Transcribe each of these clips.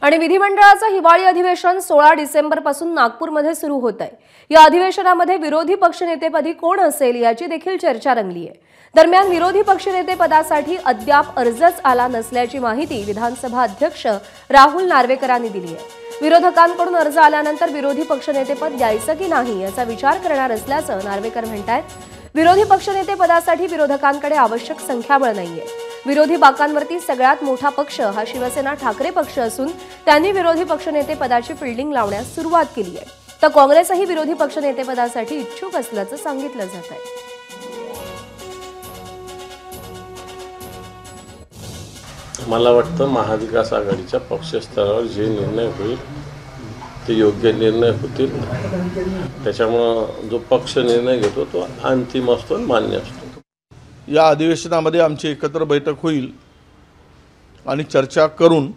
आणि विधिमंडळाचं हिवाळी अधिवेशन 16 डिसेंबर पासून नागपूरमध्ये सुरू होत आहे। या अधिवेशनामध्ये विरोधी पक्षनेतेपदी कोण असेल याची देखील चर्चा रंगली आहे। दरम्यान विरोधी पक्षनेते पदासाठी अद्याप अर्जच आला नसल्याची माहिती विधानसभा अध्यक्ष राहुल नार्वेकरांनी दिली आहे। विरोधकांकडून अर्ज आल्यानंतर विरोधी पक्षनेतेपद द्यायचं की नाही याचा विचार करणार असल्याचं नार्वेकर म्हणतात। विरोधी पक्षनेते पदासाठी विरोधकांकडे आवश्यक संख्याबळ नाहीये। विरोधी बाकांवरती सगळ्यात मोठा पक्ष हा शिवसेना ठाकरे पक्ष असून त्यांनी विरोधी पक्षनेते पदाची फिल्डिंग लावण्यास सुरुवात केली आहे। तर काँग्रेसही विरोधी पक्षनेते पदासाठी इच्छुक असल्याचं सांगितलं जात आहे। मला वाटतं महाविकास आघाडीच्या पक्षस्तरावर जे निर्णय होईल ते योग्य निर्णय होतील। त्याच्यामुळे जो पक्ष निर्णय घेतो तो अंतिम असतो आणि मान्य असतो। या अधिवेशनामध्ये आमची एकत्र बैठक होईल आणि चर्चा करून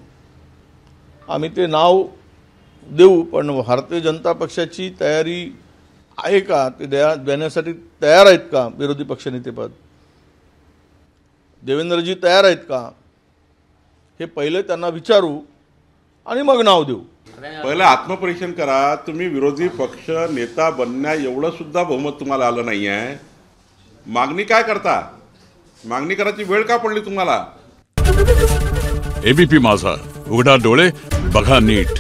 आम्ही ते नाव देऊ। पण भारतीय जनता पक्षाची तयारी आहे का, ते देण्यासाठी तयार आहेत का? विरोधी पक्षनेतेपद देवेंद्रजी तयार आहेत का हे पहिले त्यांना विचारू आणि मग नाव देऊ। पहिलं आत्मपरीक्षण करा। तुम्ही विरोधी पक्ष नेता बनण्या एवढं सुद्धा बहुमत तुम्हाला आलं नाही आहे। मागणी काय करता? मागणी करायची वेळ का पडली तुम्हाला? एबीपी माझा, उघडा डोळे बघा नीट।